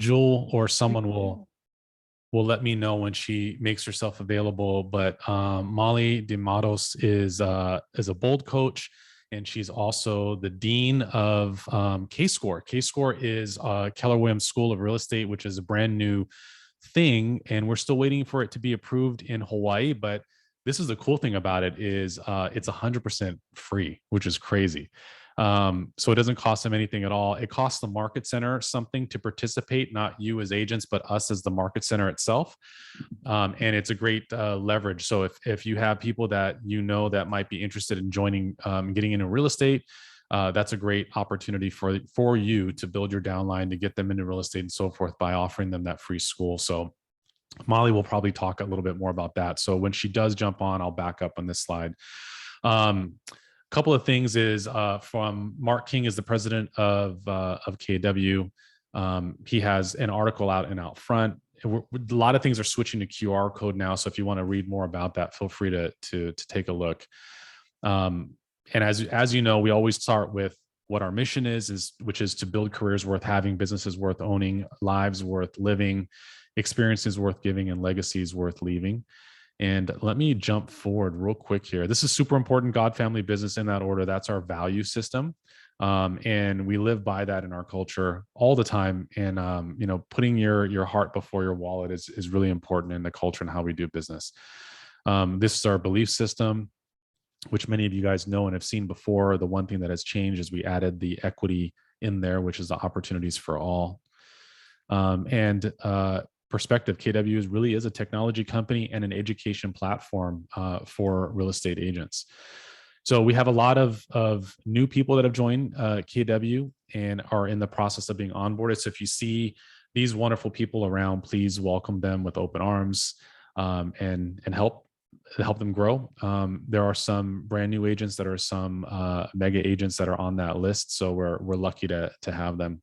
Jewel or someone will let me know when she makes herself available. But Molly De Mattos is a bold coach, and she's also the dean of K-Score. K-Score is Keller Williams School of Real Estate, which is a brand new thing, and we're still waiting for it to be approved in Hawaii. But this is the cool thing about it is it's 100% free, which is crazy. So it doesn't cost them anything at all. It costs the market center something to participate, not you as agents, but us as the market center itself. And it's a great leverage. So if you have people that you know that might be interested in joining, getting into real estate, that's a great opportunity for you to build your downline, to get them into real estate and so forth by offering them that free school. So Molly will probably talk a little bit more about that. So when she does jump on, I'll back up on this slide. Couple of things is from Marc King is the president of KW. He has an article out front. A lot of things are switching to QR code now. So if you want to read more about that, feel free to take a look. And as you know, we always start with what our mission is which is to build careers worth having, businesses worth owning, lives worth living, experiences worth giving, and legacies worth leaving. And let me jump forward real quick here. This is super important. God, family, business, in that order. That's our value system. And we live by that in our culture all the time. And, putting your heart before your wallet is really important in the culture and how we do business. This is our belief system, which many of you guys know and have seen before. The one thing that has changed is we added the equity in there, which is the opportunities for all. Perspective, KW really is a technology company and an education platform for real estate agents. So we have a lot of new people that have joined KW and are in the process of being onboarded. So if you see these wonderful people around, please welcome them with open arms and help them grow. There are some brand new agents that are some mega agents that are on that list. So we're lucky to have them.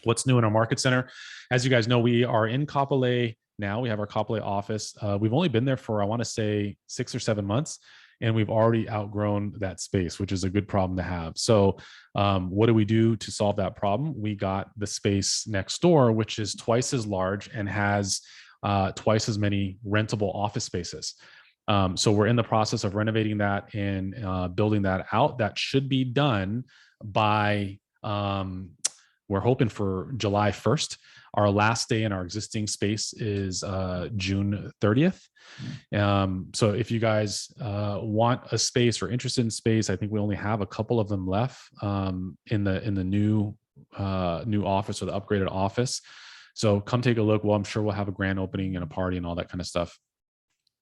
What's new in our market center? As you guys know, we are in Kapolei now. We have our Kapolei office. We've only been there for, I want to say, 6 or 7 months, and we've already outgrown that space, which is a good problem to have. So what do we do to solve that problem? We got the space next door, which is twice as large and has twice as many rentable office spaces. So we're in the process of renovating that and building that out. That should be done by we're hoping for July 1st. Our last day in our existing space is June 30th. So if you guys want a space or interested in space, I think we only have a couple of them left in the new office or the upgraded office. So come take a look. Well, I'm sure we'll have a grand opening and a party and all that kind of stuff.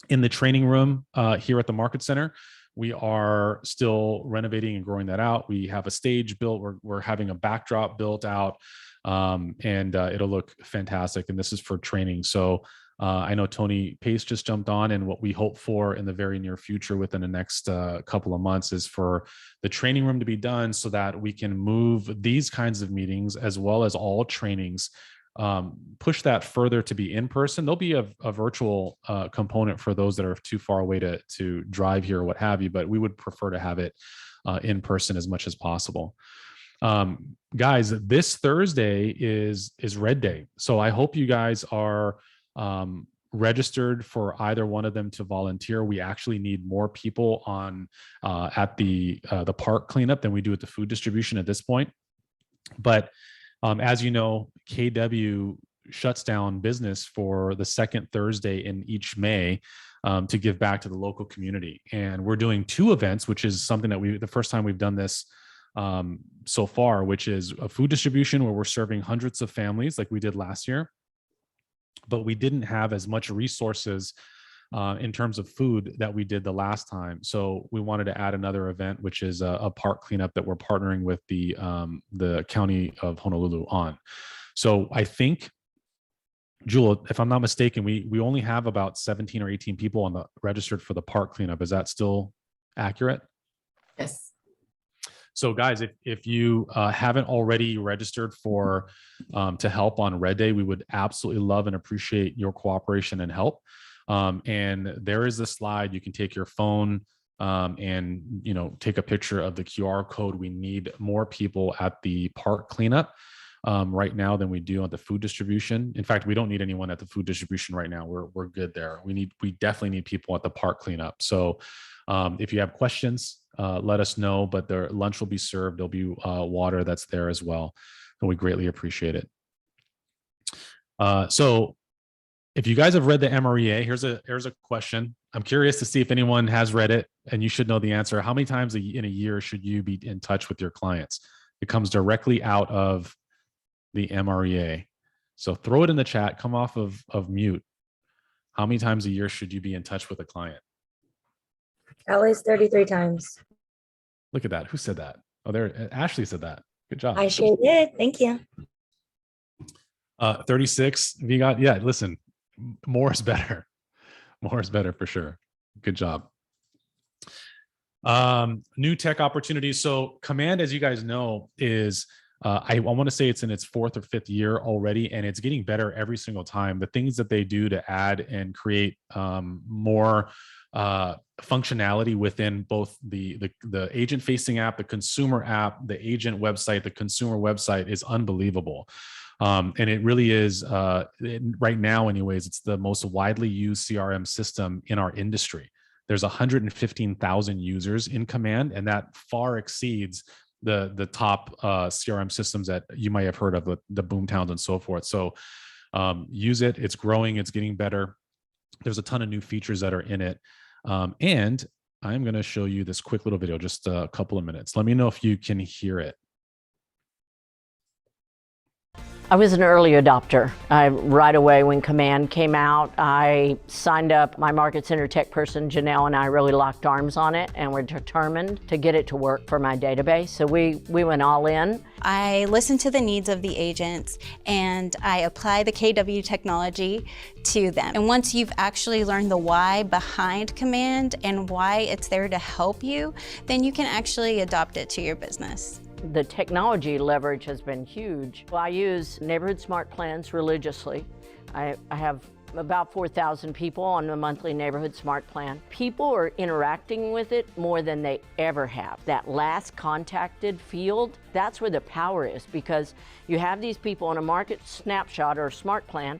In the training room here at the Market Center, we are still renovating and growing that out. We have a stage built. We're having a backdrop built out, and it'll look fantastic. And this is for training. So I know Tony Pace just jumped on, and what we hope for in the very near future within the next couple of months is for the training room to be done so that we can move these kinds of meetings as well as all trainings, push that further to be in person. There'll be a virtual component for those that are too far away to drive here or what have you, but we would prefer to have it in person as much as possible. Guys, this Thursday is Red Day. So I hope you guys are registered for either one of them to volunteer. We actually need more people on at the park cleanup than we do at the food distribution at this point. But as you know, KW shuts down business for the second Thursday in each May to give back to the local community. And we're doing 2 events, which is something that the first time we've done this so far, which is a food distribution where we're serving hundreds of families like we did last year. But we didn't have as much resources in terms of food that we did the last time. So we wanted to add another event, which is a park cleanup that we're partnering with the county of Honolulu on. So I think, Jewel, if I'm not mistaken, we only have about 17 or 18 people on the registered for the park cleanup. Is that still accurate? Yes. So guys, if you haven't already registered for to help on Red Day, we would absolutely love and appreciate your cooperation and help. And there is a slide. You can take your phone and take a picture of the QR code. We need more people at the park cleanup. right now than we do on the food distribution. In fact, we don't need anyone at the food distribution right now. We're good there. We definitely need people at the park cleanup. So if you have questions, let us know, but their lunch will be served. There'll be water that's there as well. And we greatly appreciate it. So if you guys have read the MREA, here's a question. I'm curious to see if anyone has read it, and you should know the answer. How many times in a year should you be in touch with your clients? It comes directly out of the MREA. So throw it in the chat, come off of mute. How many times a year should you be in touch with a client? At least 33 times. Look at that. Who said that? Oh, there, Ashley said that. Good job. I sure did. Thank you. 36. We got, yeah, listen, more is better. More is better for sure. Good job. New tech opportunities. So Command, as you guys know, is I want to say it's in its 4th or 5th year already, and it's getting better every single time. The things that they do to add and create more functionality within both the agent facing app, the consumer app, the agent website, the consumer website is unbelievable. And it really is, right now anyways, it's the most widely used CRM system in our industry. There's 115,000 users in Command, and that far exceeds the top CRM systems that you might have heard of, the Boomtowns and so forth. So use it. It's growing. It's getting better. There's a ton of new features that are in it. And I'm going to show you this quick little video, just a couple of minutes. Let me know if you can hear it. I was an early adopter. Right away when Command came out, I signed up. My Market Center tech person, Janelle, and I really locked arms on it, and we're determined to get it to work for my database. So we went all in. I listened to the needs of the agents, and I apply the KW technology to them. And once you've actually learned the why behind Command and why it's there to help you, then you can actually adopt it to your business. The technology leverage has been huge. Well, I use neighborhood smart plans religiously. I have about 4,000 people on the monthly neighborhood smart plan. People are interacting with it more than they ever have. That last contacted field, that's where the power is, because you have these people on a market snapshot or a smart plan.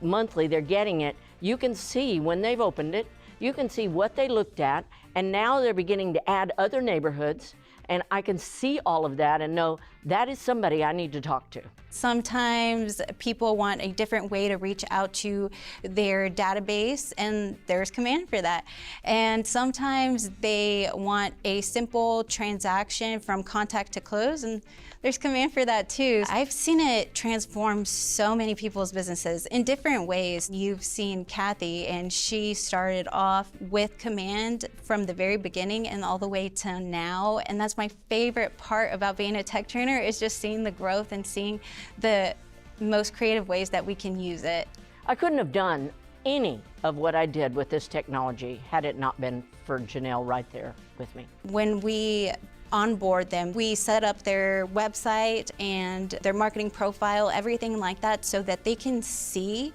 Monthly, they're getting it. You can see when they've opened it, you can see what they looked at, and now they're beginning to add other neighborhoods. And I can see all of that and know that is somebody I need to talk to. Sometimes people want a different way to reach out to their database, and there's Command for that. And sometimes they want a simple transaction from contact to close, and there's Command for that too. I've seen it transform so many people's businesses in different ways. You've seen Kathy, and she started off with Command from the very beginning and all the way to now. And that's my favorite part about being a tech trainer, is just seeing the growth and seeing the most creative ways that we can use it. I couldn't have done any of what I did with this technology had it not been for Janelle right there with me. When we onboard them, we set up their website and their marketing profile, everything like that, so that they can see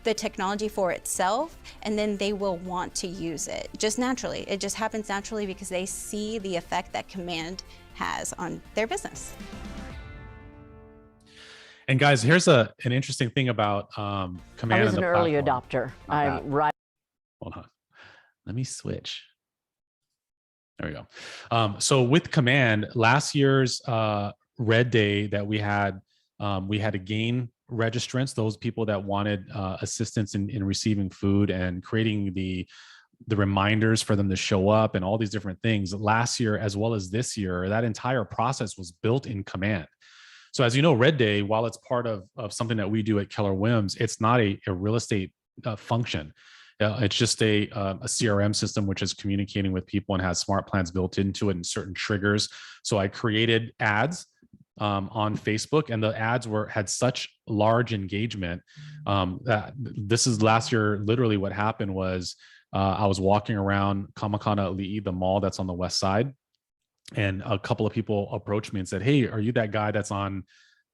the technology for itself, and then they will want to use it just naturally. It just happens naturally because they see the effect that Command has on their business. And guys, here's an interesting thing about Command. I was an early adopter. Hold on. Let me switch. There we go. So with Command, last year's Red Day that we had to gain registrants, those people that wanted assistance in receiving food and creating the reminders for them to show up and all these different things. Last year, as well as this year, that entire process was built in Command. So as you know, Red Day, while it's part of something that we do at Keller Williams, it's not a real estate function. It's just a CRM system, which is communicating with people and has smart plans built into it and certain triggers. So I created ads on Facebook, and the ads had such large engagement that this is last year. Literally what happened was I was walking around Kamakana Ali'i, the mall that's on the west side, and a couple of people approached me and said, "Hey, are you that guy that's on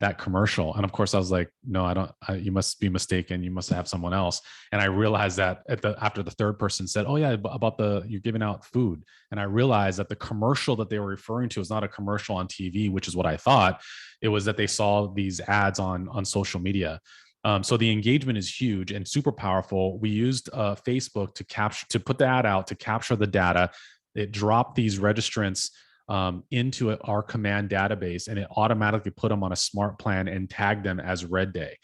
that commercial. And of course I was like, no, I don't, you must be mistaken. You must have someone else. And I realized that after the third person said, oh yeah, about you're giving out food. And I realized that the commercial that they were referring to is not a commercial on TV, which is what I thought. It was that they saw these ads on social media. So the engagement is huge and super powerful. We used Facebook to put the ad out, to capture the data. It dropped these registrants into our command database, and it automatically put them on a smart plan and tagged them as red day.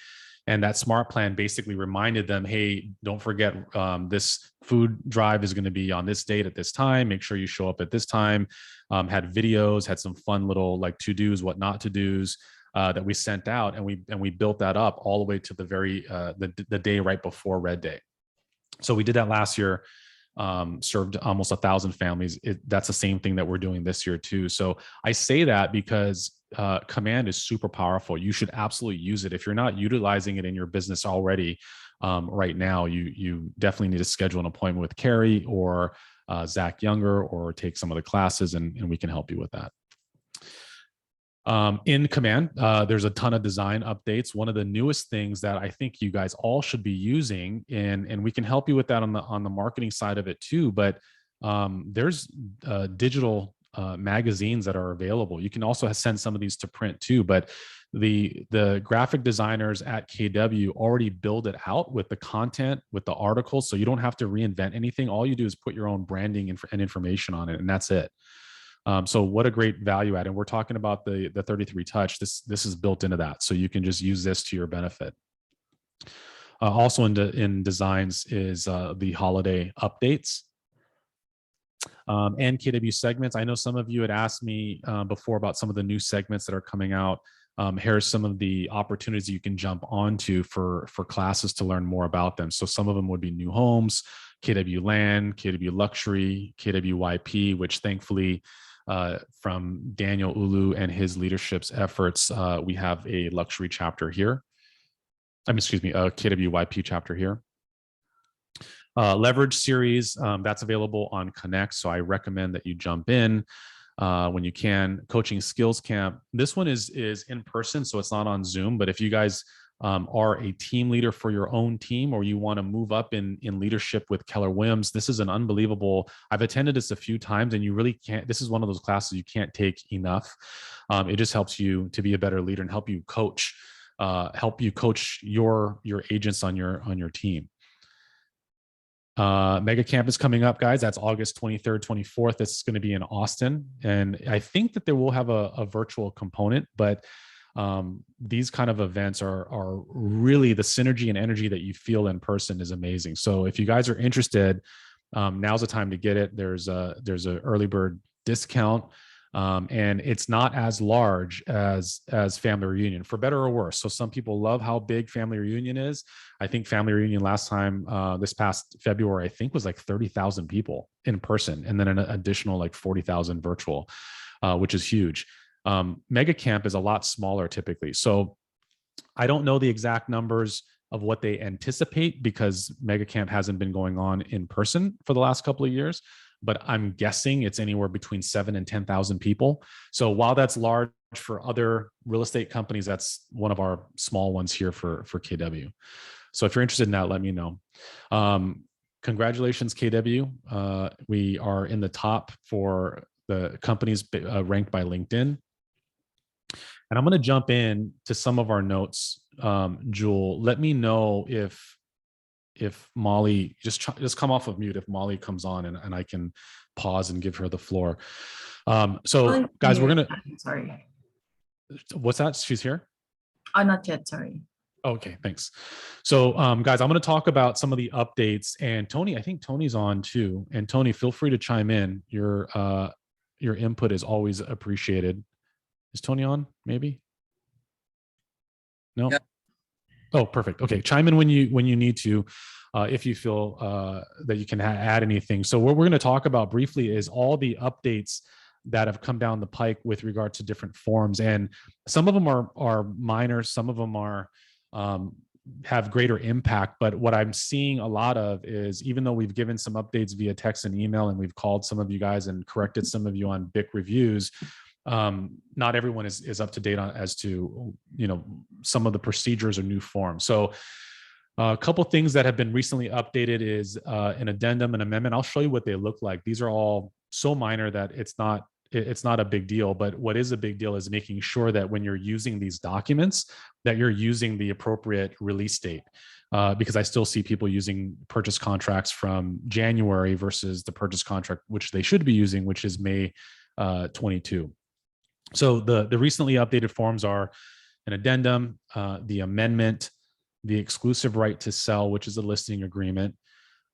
And that smart plan basically reminded them, hey, don't forget this food drive is going to be on this date at this time. Make sure you show up at this time. Had videos, had some fun little like to-dos, what not to-dos that we sent out. And we built that up all the way to the the day right before red day. So we did that last year. Served almost 1,000 families. That's the same thing that we're doing this year too. So I say that because command is super powerful. You should absolutely use it. If you're not utilizing it in your business already right now, you definitely need to schedule an appointment with Carrie or Zach Younger, or take some of the classes, and we can help you with that. In command, there's a ton of design updates. One of the newest things that I think you guys all should be using, and we can help you with that on the marketing side of it too. But there's digital magazines that are available. You can also send some of these to print too. But the graphic designers at KW already build it out with the content, with the articles, so you don't have to reinvent anything. All you do is put your own branding and information on it, and that's it. So what a great value add. And we're talking about the 33 touch. This is built into that. So you can just use this to your benefit. Also in designs is the holiday updates and KW segments. I know some of you had asked me before about some of the new segments that are coming out. Here's some of the opportunities you can jump onto for classes to learn more about them. So some of them would be new homes, KW land, KW luxury, KWYP, which thankfully, from Daniel Ulu and his leadership's efforts, we have a luxury chapter here. A KWYP chapter here. Leverage series, that's available on Connect, so I recommend that you jump in when you can. Coaching skills camp. This one is in person, so it's not on Zoom, but if you guys are a team leader for your own team, or you want to move up in leadership with Keller Williams, this is an unbelievable. I've attended this a few times, and you really can't. This is one of those classes you can't take enough. It just helps you to be a better leader and help you coach your agents on your team. Mega Camp is coming up, guys. That's August 23rd, 24th. It's going to be in Austin, and I think that they will have a virtual component, but these kind of events are really, the synergy and energy that you feel in person is amazing. So if you guys are interested, now's the time to get it. There's a early bird discount, and it's not as large as Family Reunion, for better or worse. So some people love how big Family Reunion is. I think Family Reunion last time, this past February, I think was like 30,000 people in person, and then an additional like 40,000 virtual, which is huge. Mega Camp is a lot smaller typically. So I don't know the exact numbers of what they anticipate, because Mega Camp hasn't been going on in person for the last couple of years, but I'm guessing it's anywhere between 7,000 and 10,000 people. So while that's large for other real estate companies, that's one of our small ones here for KW. So if you're interested in that, let me know. Congratulations, KW. We are in the top for the companies ranked by LinkedIn. And I'm going to jump in to some of our notes. Jewel, let me know if Molly, just come off of mute if Molly comes on, and I can pause and give her the floor. So guys, we're going to, sorry. What's that? She's here? Oh, not yet. Sorry. Okay, thanks. So guys, I'm going to talk about some of the updates, and Tony, I think Tony's on too. And Tony, feel free to chime in. Your input is always appreciated. Is Tony on? Maybe? No? Yeah. Oh, perfect. Okay. Chime in when you need to, if you feel that you can add anything. So what we're going to talk about briefly is all the updates that have come down the pike with regard to different forms. And some of them are minor. Some of them are have greater impact. But what I'm seeing a lot of is, even though we've given some updates via text and email, and we've called some of you guys and corrected some of you on BIC reviews, not everyone is up to date on as to, some of the procedures or new forms. So a couple things that have been recently updated is an addendum and amendment. I'll show you what they look like. These are all so minor that it's not a big deal, but what is a big deal is making sure that when you're using these documents that you're using the appropriate release date. Because I still see people using purchase contracts from January versus the purchase contract, which they should be using, which is May 22. So the recently updated forms are an addendum, the amendment, the exclusive right to sell, which is a listing agreement,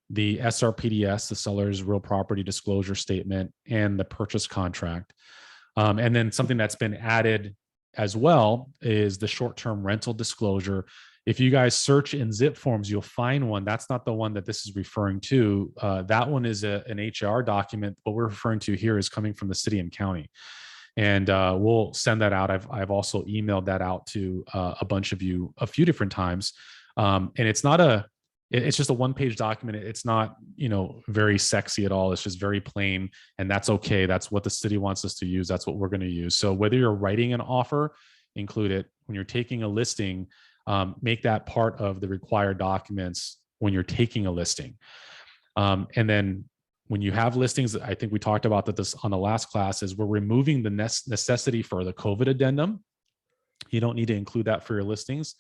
the SRPDS, the seller's real property disclosure statement, and the purchase contract. And then something that's been added as well is the short-term rental disclosure. If you guys search in zip forms, you'll find one. That's not the one that this is referring to. That one is an HAR document. What we're referring to here is coming from the city and county. And we'll send that out. I've also emailed that out to a bunch of you a few different times. And it's just a one-page document. It's not, very sexy at all. It's just very plain, and that's okay. That's what the city wants us to use. That's what we're going to use. So whether you're writing an offer, include it. When you're taking a listing, make that part of the required documents when you're taking a listing. And then when you have listings, I think we talked about that this on the last class, is we're removing the necessity for the COVID addendum. You don't need to include that for your listings,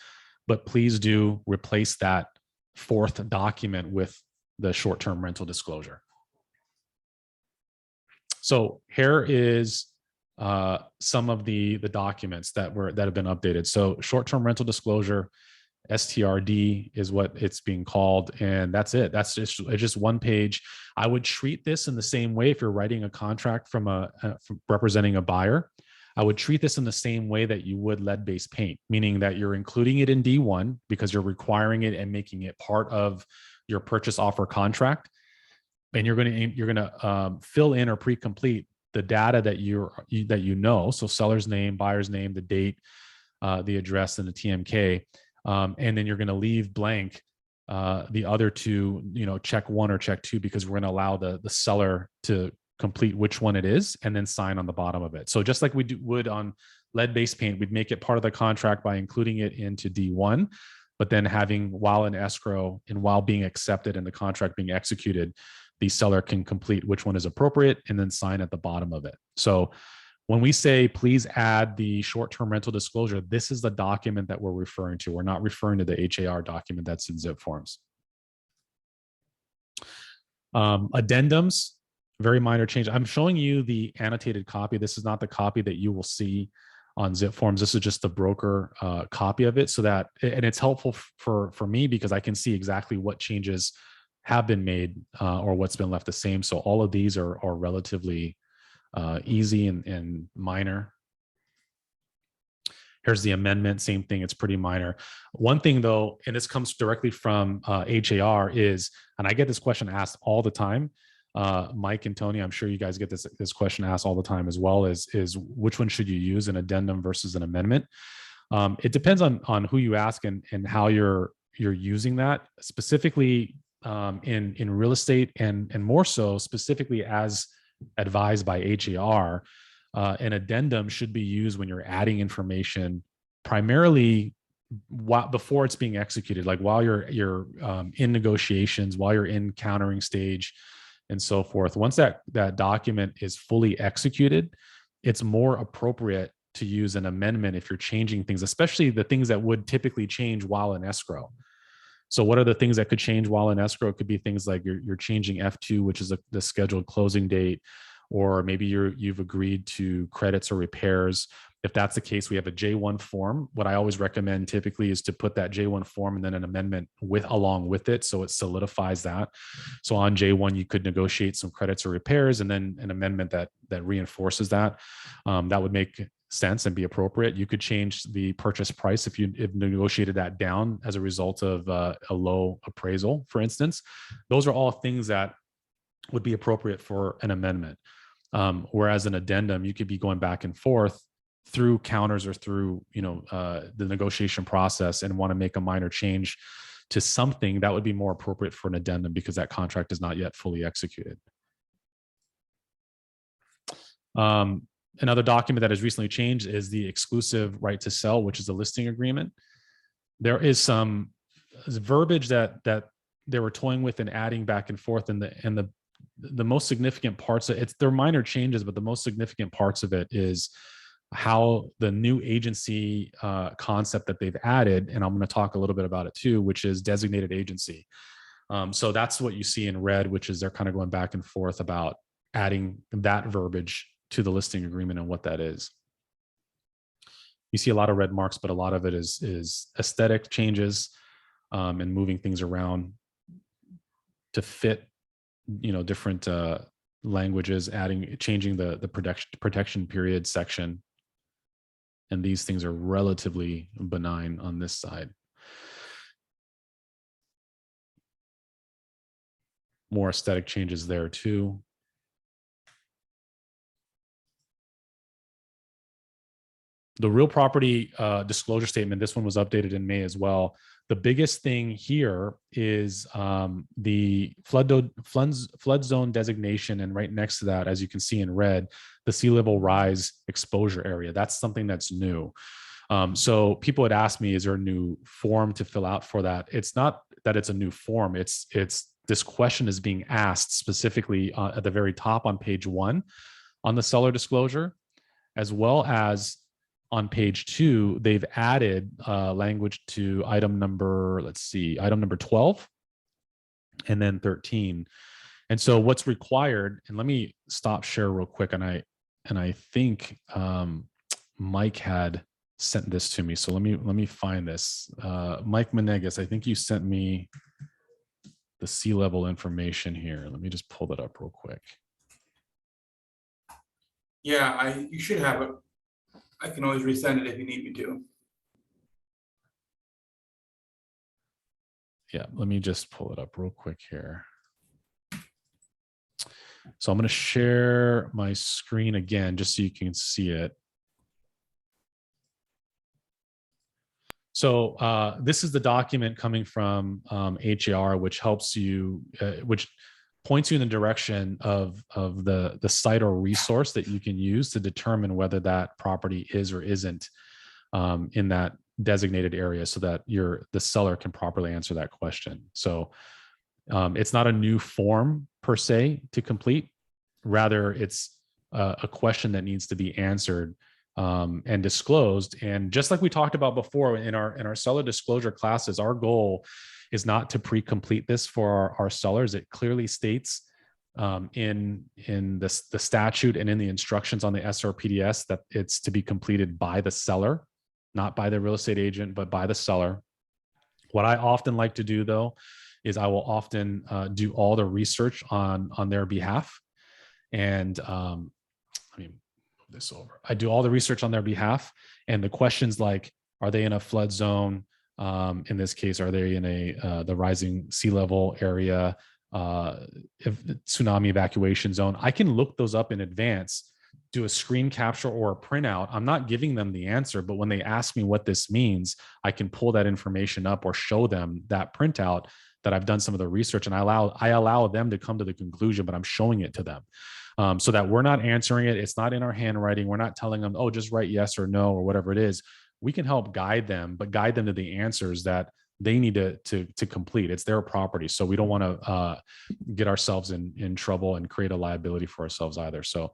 but please do replace that fourth document with the short-term rental disclosure. So here is some of the documents that have been updated. So short-term rental disclosure, STRD is what it's being called, and that's it. It's just one page. I would treat this in the same way if you're writing a contract from representing a buyer. I would treat this in the same way that you would lead-based paint, meaning that you're including it in D1 because you're requiring it and making it part of your purchase offer contract, and you're going to fill in or pre-complete the data that so seller's name, buyer's name, the date, the address, and the TMK. And then you're going to leave blank the other two, check 1 or check 2, because we're going to allow the seller to complete which one it is and then sign on the bottom of it. So just like we would on lead-based paint, we'd make it part of the contract by including it into D1, but then having, while in escrow and while being accepted and the contract being executed, the seller can complete which one is appropriate and then sign at the bottom of it. So when we say, please add the short-term rental disclosure, this is the document that we're referring to. We're not referring to the HAR document that's in zip forms. Addendums, very minor change. I'm showing you the annotated copy. This is not the copy that you will see on zip forms. This is just the broker copy of it, so that, and it's helpful for me because I can see exactly what changes have been made or what's been left the same. So all of these are relatively easy and minor. Here's the amendment, same thing, it's pretty minor. One thing though, and this comes directly from HAR, is, and I get this question asked all the time, Mike and Tony, I'm sure you guys get this question asked all the time as well, is which one should you use, an addendum versus an amendment? It depends on who you ask and how you're using that. Specifically in real estate, and more so specifically as advised by HAR, an addendum should be used when you're adding information, primarily before it's being executed, like while you're in negotiations, while you're in countering stage, and so forth. Once that document is fully executed, it's more appropriate to use an amendment if you're changing things, especially the things that would typically change while in escrow. So what are the things that could change while in escrow? It could be things like you're changing F2, which is the scheduled closing date, or maybe you've agreed to credits or repairs. If that's the case, we have a J1 form. What I always recommend typically is to put that J1 form and then an amendment along with it, so it solidifies that. So on J1, you could negotiate some credits or repairs, and then an amendment that reinforces that. That would make sense and be appropriate. You could change the purchase price if you've negotiated that down as a result of a low appraisal, for instance. Those are all things that would be appropriate for an amendment. Whereas an addendum, you could be going back and forth through counters or through the negotiation process and want to make a minor change to something that would be more appropriate for an addendum because that contract is not yet fully executed. Another document that has recently changed is the exclusive right to sell, which is a listing agreement. There is some verbiage that they were toying with and adding back and forth, and the most significant parts of it, they're minor changes, but the most significant parts of it is how the new agency concept that they've added, and I'm going to talk a little bit about it too, which is designated agency. So that's what you see in red, which is they're kind of going back and forth about adding that verbiage to the listing agreement and what that is. You see a lot of red marks, but a lot of it is aesthetic changes and moving things around to fit, different languages, changing the protection period section. And these things are relatively benign on this side. More aesthetic changes there too. The real property disclosure statement, this one was updated in May as well. The biggest thing here is the flood zone designation, and right next to that, as you can see in red, the sea level rise exposure area. That's something that's new. So people had asked me, is there a new form to fill out for that? It's not that it's a new form. It's this question is being asked specifically at the very top on page 1 on the seller disclosure, as well as on page 2, they've added language to item number 12 and then 13. And so what's required, and let me stop share real quick. And I think Mike had sent this to me. So let me find this. Mike Menegas, I think you sent me the sea level information here. Let me just pull that up real quick. Yeah, you should have it. I can always resend it if you need me to. Yeah, let me just pull it up real quick here. So I'm going to share my screen again, just so you can see it. So this is the document coming from HAR, which helps you, which points you in the direction of the site or resource that you can use to determine whether that property is or isn't in that designated area, so that the seller can properly answer that question. So it's not a new form per se to complete. Rather, it's a question that needs to be answered and disclosed. And just like we talked about before in our seller disclosure classes, our goal is not to pre-complete this for our sellers. It clearly states in the statute and in the instructions on the SRPDS that it's to be completed by the seller, not by the real estate agent, but by the seller. What I often like to do, though, is I will often do all the research on their behalf. And let me move this over. I do all the research on their behalf. And the questions like, are they in a flood zone? In this case, are they in the rising sea level area, tsunami evacuation zone? I can look those up in advance, do a screen capture or a printout. I'm not giving them the answer, but when they ask me what this means, I can pull that information up or show them that printout that I've done some of the research, and I allow them to come to the conclusion, but I'm showing it to them. So that we're not answering it. It's not in our handwriting. We're not telling them, oh, just write yes or no or whatever it is. We can help guide them, but guide them to the answers that they need to complete. It's their property. So we don't want to get ourselves in trouble and create a liability for ourselves either. So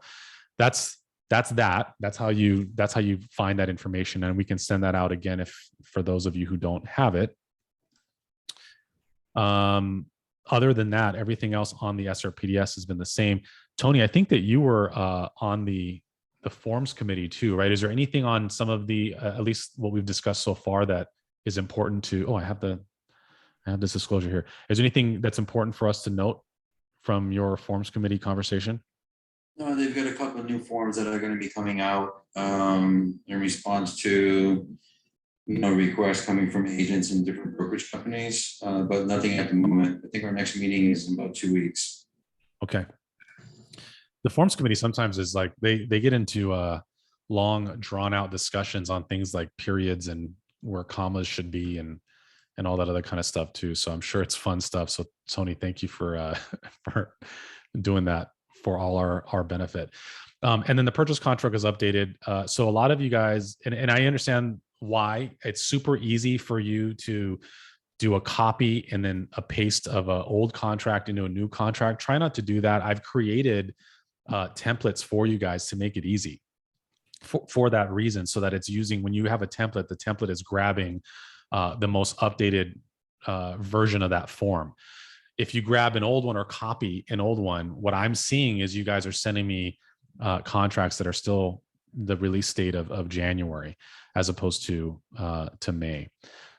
that's how you find that information. And we can send that out again for those of you who don't have it. Other than that, everything else on the SRPDS has been the same. Tony, I think that you were on the forms committee too, right? Is there anything on some of the, at least what we've discussed so far, that is important to, I have this disclosure here. Is there anything that's important for us to note from your forms committee conversation? No, they've got a couple of new forms that are going to be coming out in response to requests coming from agents in different brokerage companies, but nothing at the moment. I think our next meeting is in about 2 weeks. Okay. The forms committee sometimes is like they get into long drawn out discussions on things like periods and where commas should be and all that other kind of stuff too. So I'm sure it's fun stuff. So Tony, thank you for doing that for all our benefit. And then the purchase contract is updated. So a lot of you guys, and I understand why. It's super easy for you to do a copy and then a paste of an old contract into a new contract. Try not to do that. I've created templates for you guys to make it easy for that reason, so that it's using, when you have a template, the template is grabbing the most updated version of that form. If you grab an old one or copy an old one, what I'm seeing is you guys are sending me contracts that are still the release date of January, as opposed to May.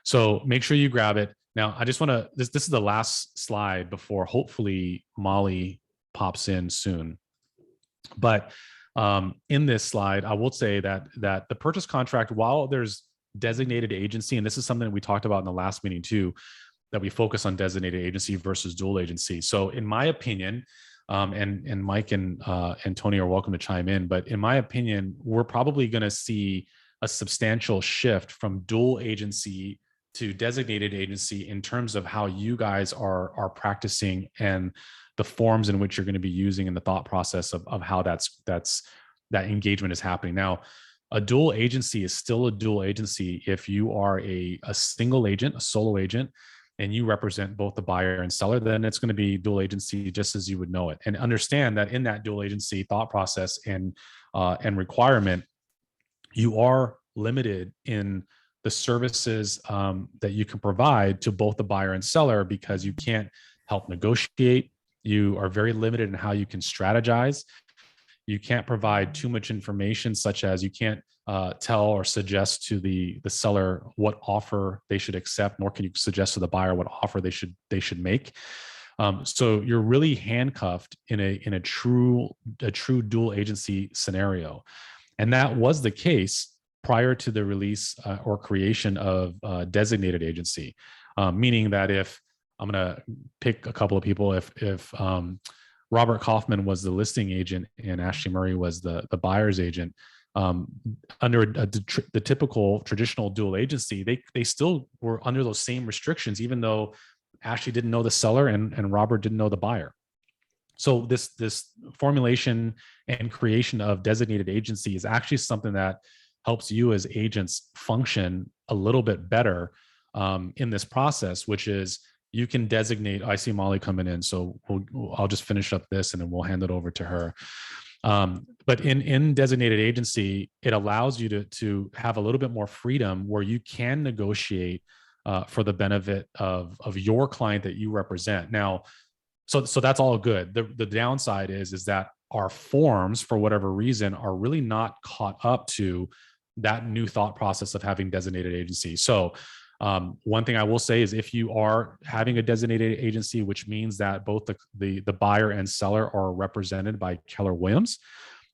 So make sure you grab it. Now, I just want to, this is the last slide before hopefully Molly pops in soon. But in this slide, I will say that the purchase contract, while there's designated agency, and this is something that we talked about in the last meeting too, that we focus on designated agency versus dual agency. So in my opinion, and Mike and Tony are welcome to chime in, but in my opinion, we're probably going to see a substantial shift from dual agency to designated agency in terms of how you guys are practicing and the forms in which you're going to be using and the thought process of how that engagement is happening. Now, a dual agency is still a dual agency if you are a single agent, a solo agent, and you represent both the buyer and seller. Then it's going to be dual agency just as you would know it. And understand that in that dual agency thought process and requirement, you are limited in the services that you can provide to both the buyer and seller, because you can't help negotiate. You are very limited in how you can strategize. You can't provide too much information, such as you can't tell or suggest to the seller what offer they should accept, nor can you suggest to the buyer what offer they should make. So you're really handcuffed in a true dual agency scenario, and that was the case prior to the release or creation of designated agency, meaning that if I'm going to pick a couple of people, if Robert Kaufman was the listing agent and Ashley Murray was the buyer's agent, under the typical traditional dual agency, they still were under those same restrictions, even though Ashley didn't know the seller and Robert didn't know the buyer. So this formulation and creation of designated agency is actually something that helps you as agents function a little bit better in this process, which is you can designate. I see Molly coming in, so I'll just finish up this and then we'll hand it over to her. But in designated agency, it allows you to have a little bit more freedom where you can negotiate for the benefit of your client that you represent. Now, so that's all good. The downside is that our forms, for whatever reason, are really not caught up to that new thought process of having designated agency. So one thing I will say is, if you are having a designated agency, which means that both the buyer and seller are represented by Keller Williams,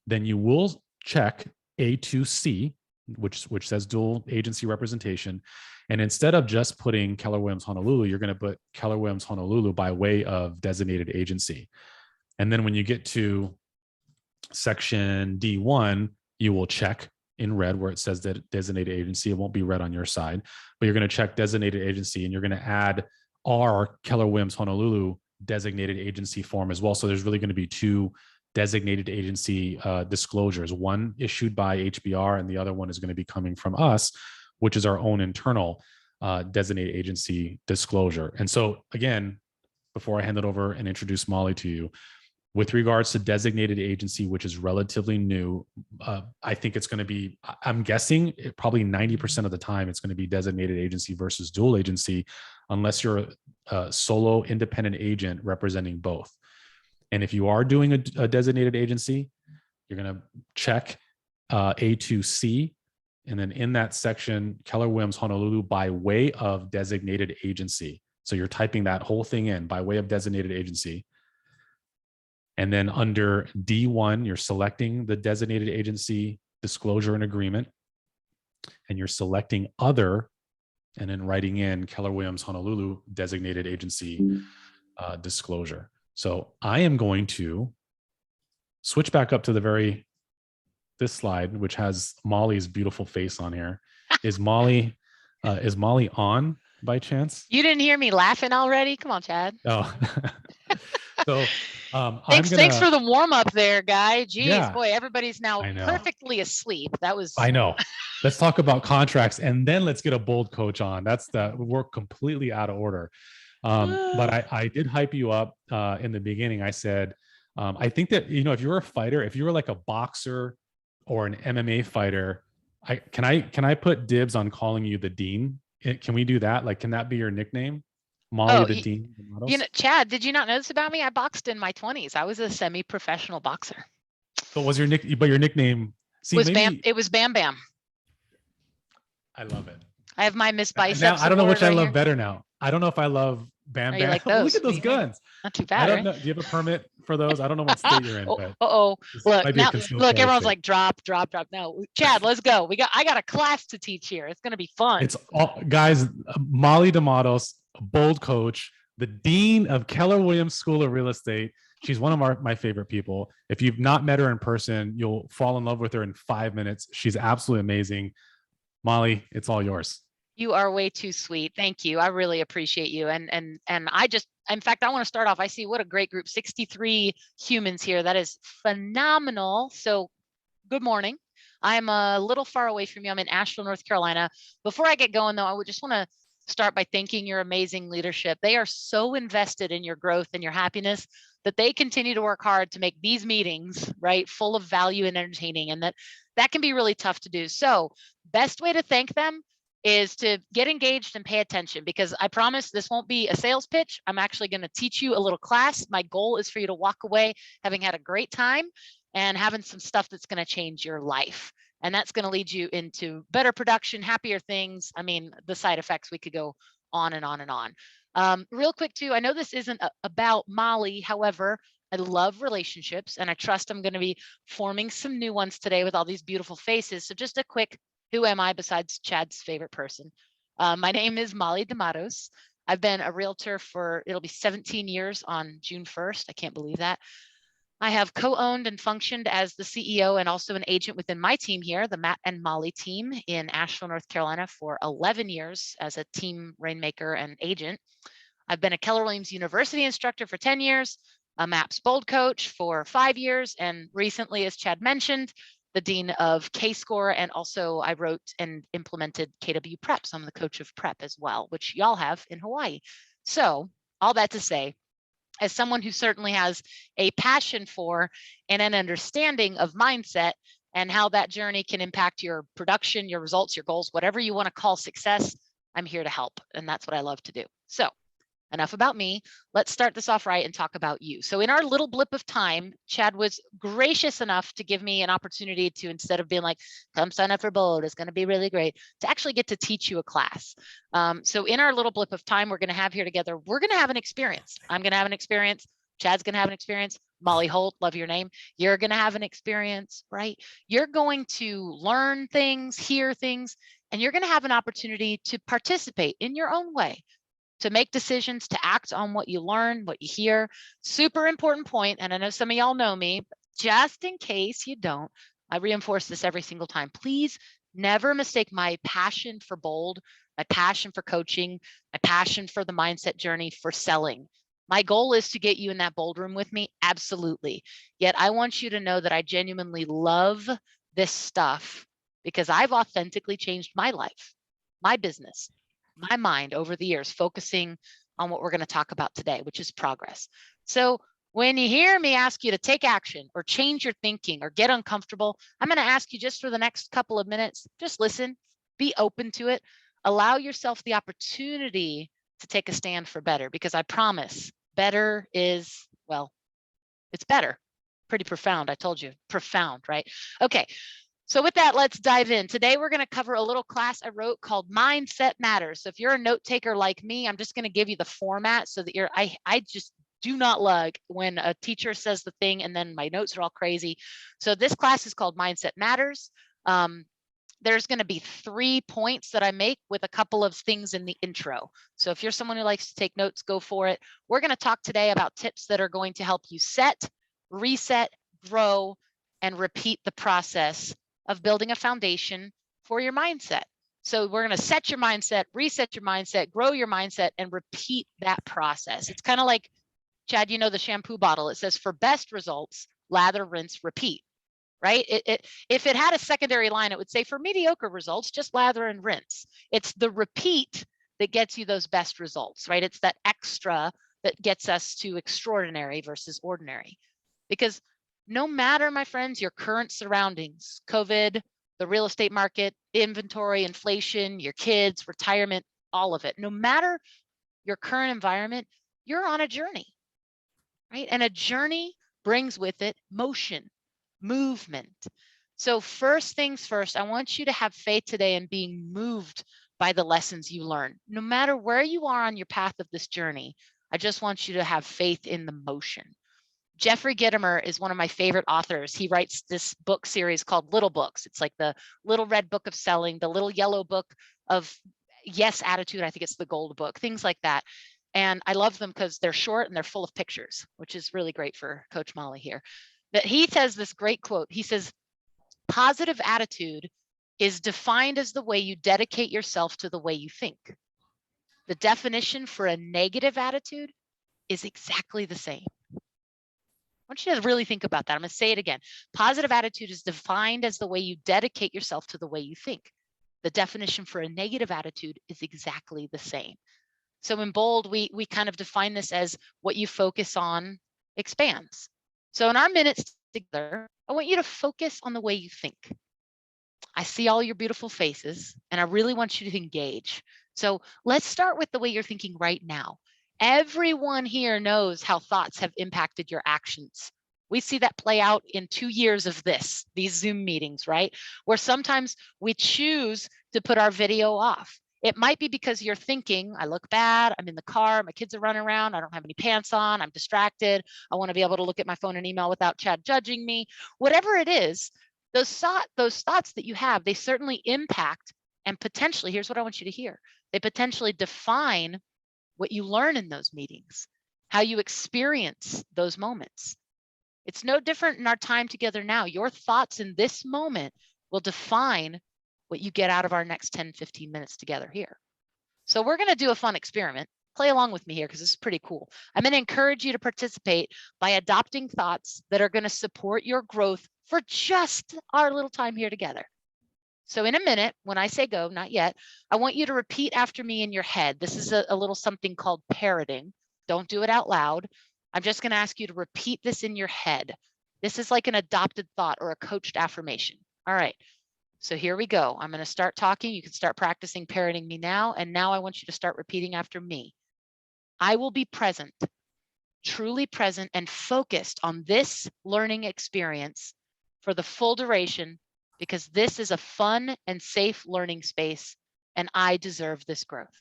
then you will check A2C, which says dual agency representation. And instead of just putting Keller Williams Honolulu, you're going to put Keller Williams Honolulu by way of designated agency. And then when you get to section D1, you will check in red where it says that designated agency. It won't be red on your side, but you're going to check designated agency, and you're going to add our Keller Williams Honolulu designated agency form as well. So there's really going to be two designated agency disclosures, one issued by HBR and the other one is going to be coming from us, which is our own internal designated agency disclosure. And so again, before I hand it over and introduce Molly to you, with regards to designated agency, which is relatively new, I think it's going to be, I'm guessing probably 90% of the time, it's going to be designated agency versus dual agency, unless you're a solo independent agent representing both. And if you are doing a designated agency, you're going to check A2C. And then in that section, Keller Williams Honolulu by way of designated agency. So you're typing that whole thing in by way of designated agency. And then under D1, you're selecting the designated agency disclosure and agreement, and you're selecting other, and then writing in Keller Williams Honolulu designated agency disclosure. So I am going to switch back up to this slide, which has Molly's beautiful face on here. Is Molly on by chance? You didn't hear me laughing already? Come on, Chad. Oh. So Thanks for the warm up there, Guy. Jeez, Yeah. boy, everybody's now I know. perfectly asleep. That was. I know. Let's talk about contracts and then let's get a bold coach on. We're completely out of order. But I did hype you up in the beginning. I said, I think that, if you're a fighter, if you were like a boxer or an MMA fighter, can I put dibs on calling you the Dean? Can we do that? Like, can that be your nickname? Molly the Dean? Chad, did you not know this about me? I boxed in my 20s. I was a semi-professional boxer. But your nickname It was Bam Bam. I love it. I have my Miss Biceps. Now, I don't know which I love here. better now. I don't know if I love Bam Bam. Like those? Look at those guns. Not too bad. I don't right? know. Do you have a permit for those? I don't know what state you're in. But Look, everyone's like, drop. No, Chad, let's go. I got a class to teach here. It's going to be fun. It's all guys. Molly De Mattos, a bold coach, the dean of Keller Williams School of Real Estate. She's one of my favorite people. If you've not met her in person, you'll fall in love with her in 5 minutes. She's absolutely amazing. Molly, it's all yours. You are way too sweet. Thank you. I really appreciate you. And in fact, I want to start off. I see what a great group, 63 humans here. That is phenomenal. So good morning. I'm a little far away from you. I'm in Asheville, North Carolina. Before I get going though, I would just want to start by thanking your amazing leadership. They are so invested in your growth and your happiness that they continue to work hard to make these meetings, right, full of value and entertaining. And that can be really tough to do. So best way to thank them is to get engaged and pay attention, because I promise this won't be a sales pitch. I'm actually going to teach you a little class. My goal is for you to walk away having had a great time and having some stuff that's going to change your life. And that's going to lead you into better production, happier things. I mean, the side effects, we could go on and on and on. Real quick too, I know this isn't about Molly. However, I love relationships and I trust I'm going to be forming some new ones today with all these beautiful faces. So just a quick, who am I besides Chad's favorite person? My name is Molly De Mattos. I've been a realtor it'll be 17 years on June 1st. I can't believe that. I have co-owned and functioned as the CEO and also an agent within my team here, the Matt and Molly team in Asheville, North Carolina for 11 years as a team rainmaker and agent. I've been a Keller Williams University instructor for 10 years, a MAPS Bold Coach for 5 years, and recently, as Chad mentioned, the Dean of K-Score, and also I wrote and implemented KW Prep. So I'm the coach of Prep as well, which y'all have in Hawaii. So all that to say, as someone who certainly has a passion for and an understanding of mindset and how that journey can impact your production, your results, your goals, whatever you want to call success, I'm here to help. And that's what I love to do. So enough about me. Let's start this off right and talk about you. So in our little blip of time, Chad was gracious enough to give me an opportunity to, instead of being like, come sign up for Bold, it's going to be really great, to actually get to teach you a class. So in our little blip of time we're going to have here together, we're going to have an experience. I'm going to have an experience. Chad's going to have an experience. Molly Holt, love your name. You're going to have an experience, right? You're going to learn things, hear things, and you're going to have an opportunity to participate in your own way, to make decisions, to act on what you learn, what you hear. Super important point, and I know some of y'all know me, but just in case you don't, I reinforce this every single time. Please never mistake my passion for Bold, my passion for coaching, my passion for the mindset journey for selling. My goal is to get you in that Bold room with me, absolutely. Yet I want you to know that I genuinely love this stuff because I've authentically changed my life, my business, my mind over the years, focusing on what we're going to talk about today, which is progress. So when you hear me ask you to take action or change your thinking or get uncomfortable, I'm going to ask you just for the next couple of minutes, just listen, be open to it, allow yourself the opportunity to take a stand for better, because I promise better is, well, it's better. Pretty profound. I told you, profound, right? Okay. So with that, let's dive in. Today, we're going to cover a little class I wrote called Mindset Matters. So if you're a note taker like me, I'm just going to give you the format so that I just do not like when a teacher says the thing and then my notes are all crazy. So this class is called Mindset Matters. There's going to be 3 points that I make with a couple of things in the intro. So if you're someone who likes to take notes, go for it. We're going to talk today about tips that are going to help you set, reset, grow, and repeat the process of building a foundation for your mindset. So we're going to set your mindset, reset your mindset, grow your mindset, and repeat that process. It's kind of like Chad, you know the shampoo bottle, it says for best results, lather, rinse, repeat, right? If it had a secondary line, it would say for mediocre results, just lather and rinse. It's the repeat that gets you those best results, right? It's that extra that gets us to extraordinary versus ordinary. Because no matter, my friends, your current surroundings, COVID, the real estate market, inventory, inflation, your kids, retirement, all of it, no matter your current environment, you're on a journey, right? And a journey brings with it motion, movement. So first things first, I want you to have faith today in being moved by the lessons you learn. No matter where you are on your path of this journey, I just want you to have faith in the motion. Jeffrey Gitomer is one of my favorite authors. He writes this book series called Little Books. It's like the little red book of selling, the little yellow book of yes attitude. I think it's the gold book, things like that. And I love them because they're short and they're full of pictures, which is really great for Coach Molly here. But he says this great quote. He says, positive attitude is defined as the way you dedicate yourself to the way you think. The definition for a negative attitude is exactly the same. I want you to really think about that. I'm going to say it again. Positive attitude is defined as the way you dedicate yourself to the way you think. The definition for a negative attitude is exactly the same. So in bold, we kind of define this as what you focus on expands. So in our minutes together, I want you to focus on the way you think. I see all your beautiful faces, and I really want you to engage. So let's start with the way you're thinking right now. Everyone here knows how thoughts have impacted your actions. We see that play out in 2 years of these Zoom meetings, right? Where sometimes we choose to put our video off. It might be because you're thinking, I look bad, I'm in the car, my kids are running around, I don't have any pants on, I'm distracted, I want to be able to look at my phone and email without Chad judging me. Whatever it is, those thoughts that you have, they certainly impact and potentially, here's what I want you to hear, they potentially define what you learn in those meetings, how you experience those moments. It's no different in our time together now. Your thoughts in this moment will define what you get out of our next 10, 15 minutes together here. So we're going to do a fun experiment. Play along with me here because this is pretty cool. I'm going to encourage you to participate by adopting thoughts that are going to support your growth for just our little time here together. So in a minute, when I say go, not yet, I want you to repeat after me in your head. This is a little something called parroting. Don't do it out loud. I'm just going to ask you to repeat this in your head. This is like an adopted thought or a coached affirmation. All right. So here we go. I'm going to start talking. You can start practicing parroting me now. And now I want you to start repeating after me. I will be present, truly present and focused on this learning experience for the full duration, because this is a fun and safe learning space and I deserve this growth.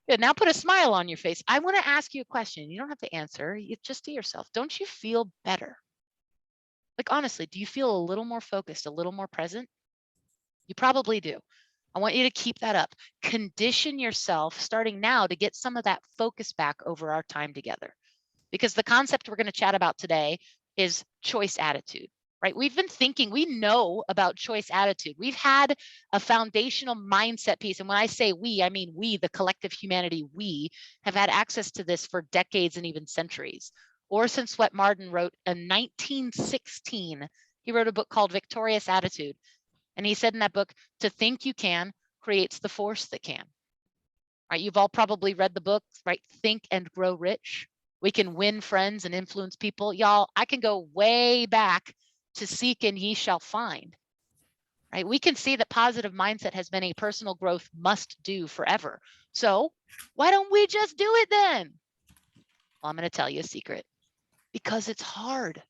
Good. Now put a smile on your face. I want to ask you a question. You don't have to answer. You just to yourself. Don't you feel better? Like, honestly, do you feel a little more focused, a little more present? You probably do. I want you to keep that up. Condition yourself starting now to get some of that focus back over our time together. Because the concept we're going to chat about today is choice attitude, right? We've been thinking, we know about choice attitude. We've had a foundational mindset piece. And when I say we, I mean we, the collective humanity, we have had access to this for decades and even centuries. Orson Swett Marden wrote in 1916, he wrote a book called Victorious Attitude. And he said in that book, to think you can creates the force that can. Right? You've all probably read the book, right? Think and Grow Rich. We can win friends and influence people. Y'all, I can go way back to seek and ye shall find. Right? We can see that positive mindset has been a personal growth must do forever. So why don't we just do it then? Well, I'm going to tell you a secret. Because it's hard.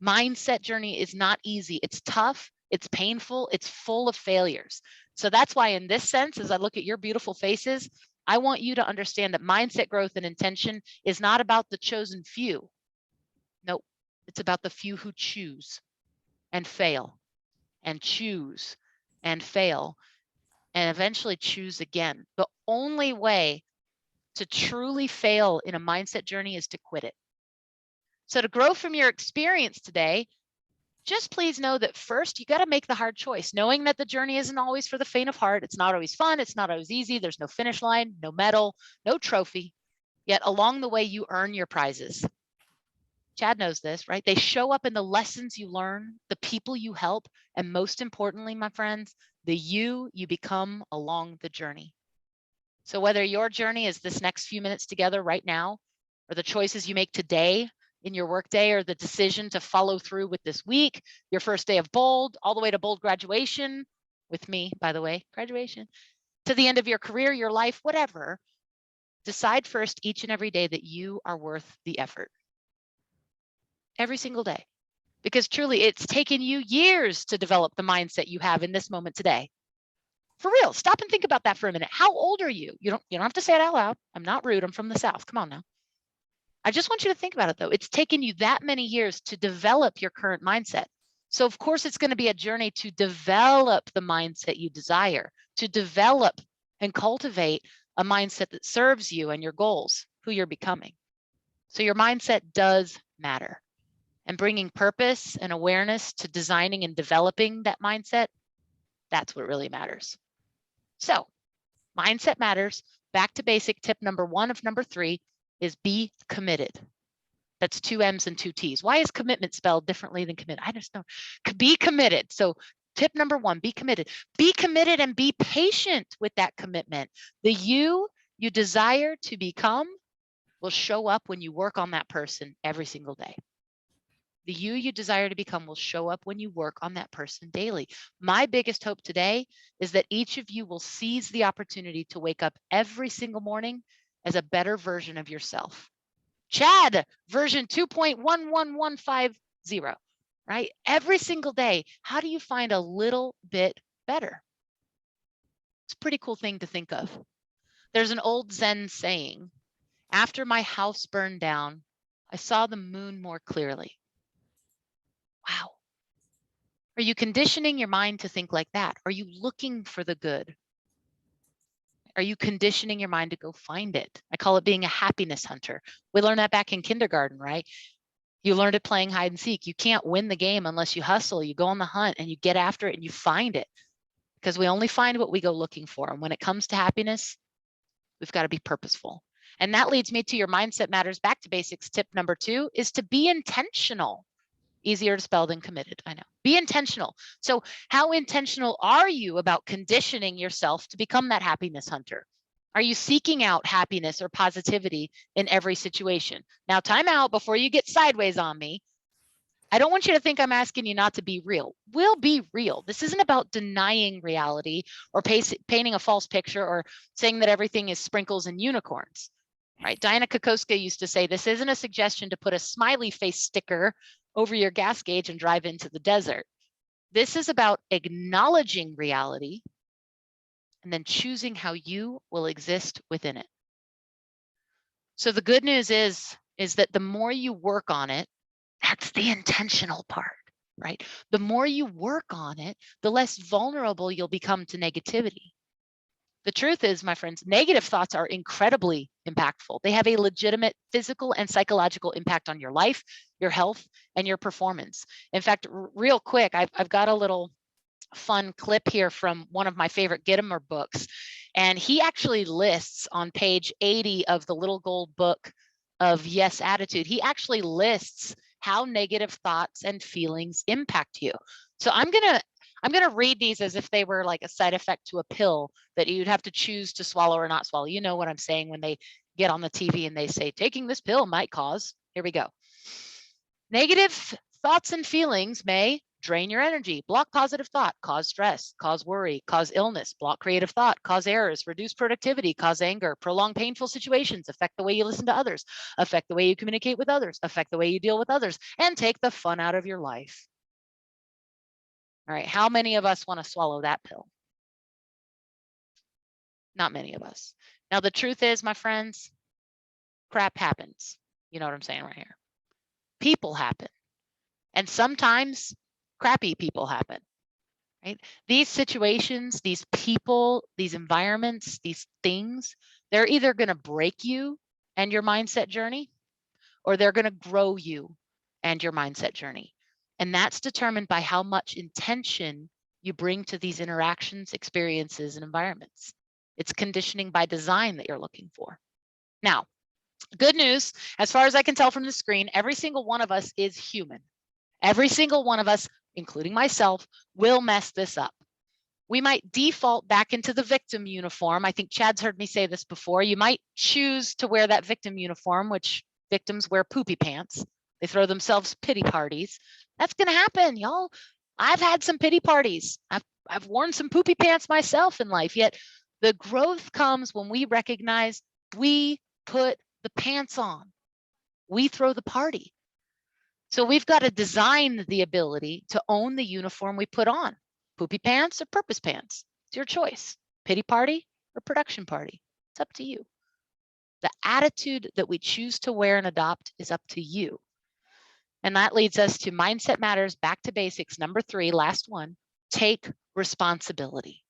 Mindset journey is not easy. It's tough. It's painful. It's full of failures. So that's why in this sense, as I look at your beautiful faces, I want you to understand that mindset growth and intention is not about the chosen few. Nope. It's about the few who choose and fail and choose and fail and eventually choose again. The only way to truly fail in a mindset journey is to quit it. So to grow from your experience today, just please know that first you got to make the hard choice, knowing that the journey isn't always for the faint of heart. It's not always fun. It's not always easy. There's no finish line, no medal, no trophy. Yet along the way, you earn your prizes. Chad knows this, right? They show up in the lessons you learn, the people you help, and most importantly, my friends, the you become along the journey. So whether your journey is this next few minutes together right now, or the choices you make today in your workday, or the decision to follow through with this week, your first day of Bold, all the way to Bold graduation, with me, by the way, graduation, to the end of your career, your life, whatever, decide first each and every day that you are worth the effort. Every single day. Because truly, it's taken you years to develop the mindset you have in this moment today. For real, stop and think about that for a minute. How old are you? You don't have to say it out loud. I'm not rude. I'm from the South. Come on now. I just want you to think about it though. It's taken you that many years to develop your current mindset. So of course it's going to be a journey to develop the mindset you desire, to develop and cultivate a mindset that serves you and your goals, who you're becoming. So your mindset does matter. And bringing purpose and awareness to designing and developing that mindset, that's what really matters. So mindset matters. Back to basic tip number 1 of number 3 is be committed. That's 2 M's and 2 T's. Why is commitment spelled differently than commit? I just know. Be committed. So tip number 1, be committed. Be committed and be patient with that commitment. The you desire to become will show up when you work on that person every single day. The you desire to become will show up when you work on that person daily. My biggest hope today is that each of you will seize the opportunity to wake up every single morning as a better version of yourself. Chad, version 2.11150, right? Every single day, how do you find a little bit better? It's a pretty cool thing to think of. There's an old Zen saying, after my house burned down, I saw the moon more clearly. Wow. Are you conditioning your mind to think like that? Are you looking for the good? Are you conditioning your mind to go find it? I call it being a happiness hunter. We learned that back in kindergarten, right? You learned it playing hide and seek. You can't win the game unless you hustle. You go on the hunt and you get after it and you find it, because we only find what we go looking for. And when it comes to happiness, we've got to be purposeful. And that leads me to your mindset matters back to basics. Tip number 2 is to be intentional. Easier to spell than committed, I know. Be intentional. So how intentional are you about conditioning yourself to become that happiness hunter? Are you seeking out happiness or positivity in every situation? Now, time out before you get sideways on me. I don't want you to think I'm asking you not to be real. We'll be real. This isn't about denying reality or painting a false picture or saying that everything is sprinkles and unicorns, right? Diana Kokoska used to say, this isn't a suggestion to put a smiley face sticker over your gas gauge and drive into the desert. This is about acknowledging reality and then choosing how you will exist within it. So the good news is that the more you work on it, that's the intentional part, right? The more you work on it, the less vulnerable you'll become to negativity. The truth is, my friends, negative thoughts are incredibly impactful. They have a legitimate physical and psychological impact on your life, your health, and your performance. In fact, real quick, I've got a little fun clip here from one of my favorite Gitomer books. And he actually lists on page 80 of the little gold book of Yes Attitude, he actually lists how negative thoughts and feelings impact you. So I'm gonna read these as if they were like a side effect to a pill that you'd have to choose to swallow or not swallow. You know what I'm saying when they get on the TV and they say, taking this pill might cause, here we go. Negative thoughts and feelings may drain your energy, block positive thought, cause stress, cause worry, cause illness, block creative thought, cause errors, reduce productivity, cause anger, prolong painful situations, affect the way you listen to others, affect the way you communicate with others, affect the way you deal with others, and take the fun out of your life. All right, how many of us want to swallow that pill? Not many of us. Now, the truth is, my friends, crap happens. You know what I'm saying right here. People happen. And sometimes crappy people happen, right? These situations, these people, these environments, these things, they're either going to break you and your mindset journey, or they're going to grow you and your mindset journey. And that's determined by how much intention you bring to these interactions, experiences, and environments. It's conditioning by design that you're looking for. Now, Good news, as far as I can tell from the screen, every single one of us is human. Every single one of us, including myself, will mess this up. We might default back into the victim uniform. I think Chad's heard me say this before. You might choose to wear that victim uniform, which victims wear poopy pants. They throw themselves pity parties. That's going to happen, y'all. I've had some pity parties. I've worn some poopy pants myself in life, yet the growth comes when we recognize we put the pants on. We throw the party. So we've got to design the ability to own the uniform we put on. Poopy pants or purpose pants. It's your choice. Pity party or production party. It's up to you. The attitude that we choose to wear and adopt is up to you. And that leads us to Mindset Matters, back to basics. Number 3, last one, take responsibility.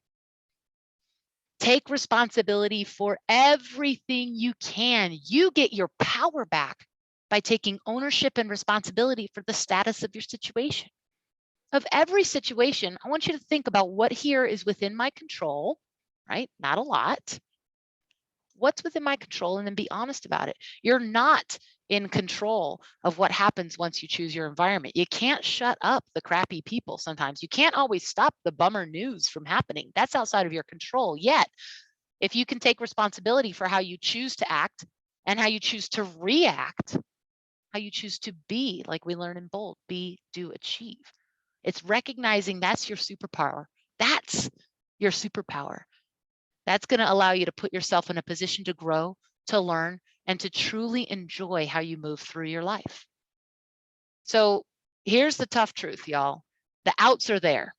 Take responsibility for everything you can. You get your power back by taking ownership and responsibility for the status of your situation. Of every situation, I want you to think about what here is within my control, right? Not a lot. What's within my control, and then be honest about it. You're not in control of what happens once you choose your environment. You can't shut up the crappy people sometimes. You can't always stop the bummer news from happening. That's outside of your control. Yet, if you can take responsibility for how you choose to act and how you choose to react, how you choose to be, like we learn in BOLD, be, do, achieve. It's recognizing that's your superpower. That's your superpower. That's going to allow you to put yourself in a position to grow, to learn, and to truly enjoy how you move through your life. So here's the tough truth, y'all. The outs are there.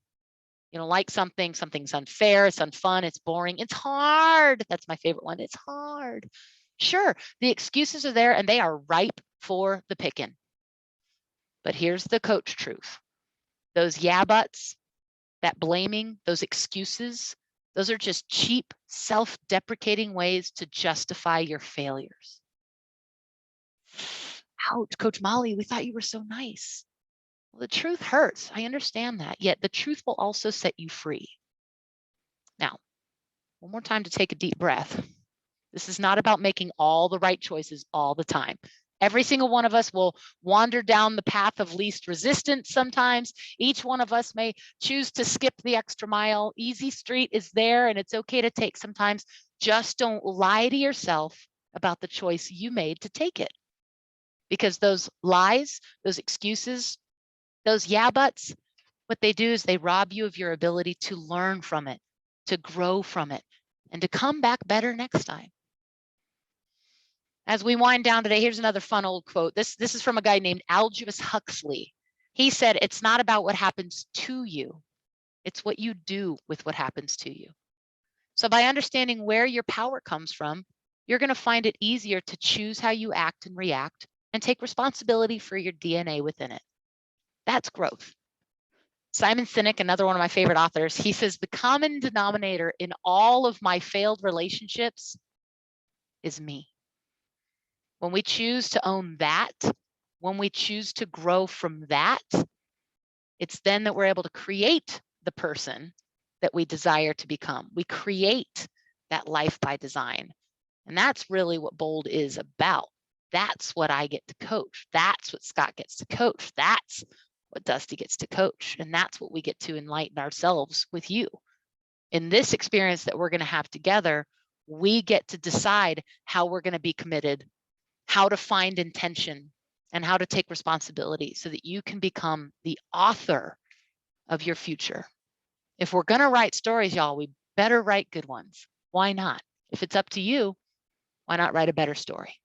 You don't like something, something's unfair, it's unfun, it's boring, it's hard. That's my favorite one. It's hard. Sure, the excuses are there and they are ripe for the picking. But here's the coach truth. Those yeah buts, that blaming, those excuses, those are just cheap, self-deprecating ways to justify your failures. Ouch, Coach Molly, we thought you were so nice. Well, the truth hurts. I understand that. Yet the truth will also set you free. Now, one more time to take a deep breath. This is not about making all the right choices all the time. Every single one of us will wander down the path of least resistance sometimes. Each one of us may choose to skip the extra mile. Easy street is there and it's okay to take sometimes. Just don't lie to yourself about the choice you made to take it. Because those lies, those excuses, those yeah buts, what they do is they rob you of your ability to learn from it, to grow from it, and to come back better next time. As we wind down today, here's another fun old quote. This is from a guy named Aldous Huxley. He said, "It's not about what happens to you. It's what you do with what happens to you." So by understanding where your power comes from, you're going to find it easier to choose how you act and react and take responsibility for your DNA within it. That's growth. Simon Sinek, another one of my favorite authors, he says, "The common denominator in all of my failed relationships is me." When we choose to own that, when we choose to grow from that, it's then that we're able to create the person that we desire to become. We create that life by design. And that's really what BOLD is about. That's what I get to coach. That's what Scott gets to coach. That's what Dusty gets to coach. And that's what we get to enlighten ourselves with you. In this experience that we're going to have together, we get to decide how we're going to be committed, how to find intention, and how to take responsibility so that you can become the author of your future. If we're going to write stories, y'all, we better write good ones. Why not? If it's up to you, why not write a better story?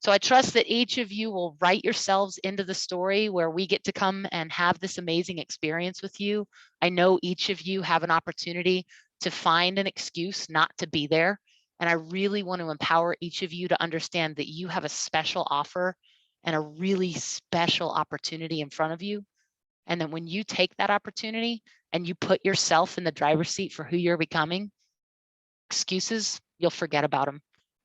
So I trust that each of you will write yourselves into the story where we get to come and have this amazing experience with you. I know each of you have an opportunity to find an excuse not to be there. And I really want to empower each of you to understand that you have a special offer and a really special opportunity in front of you. And then when you take that opportunity and you put yourself in the driver's seat for who you're becoming, excuses, you'll forget about them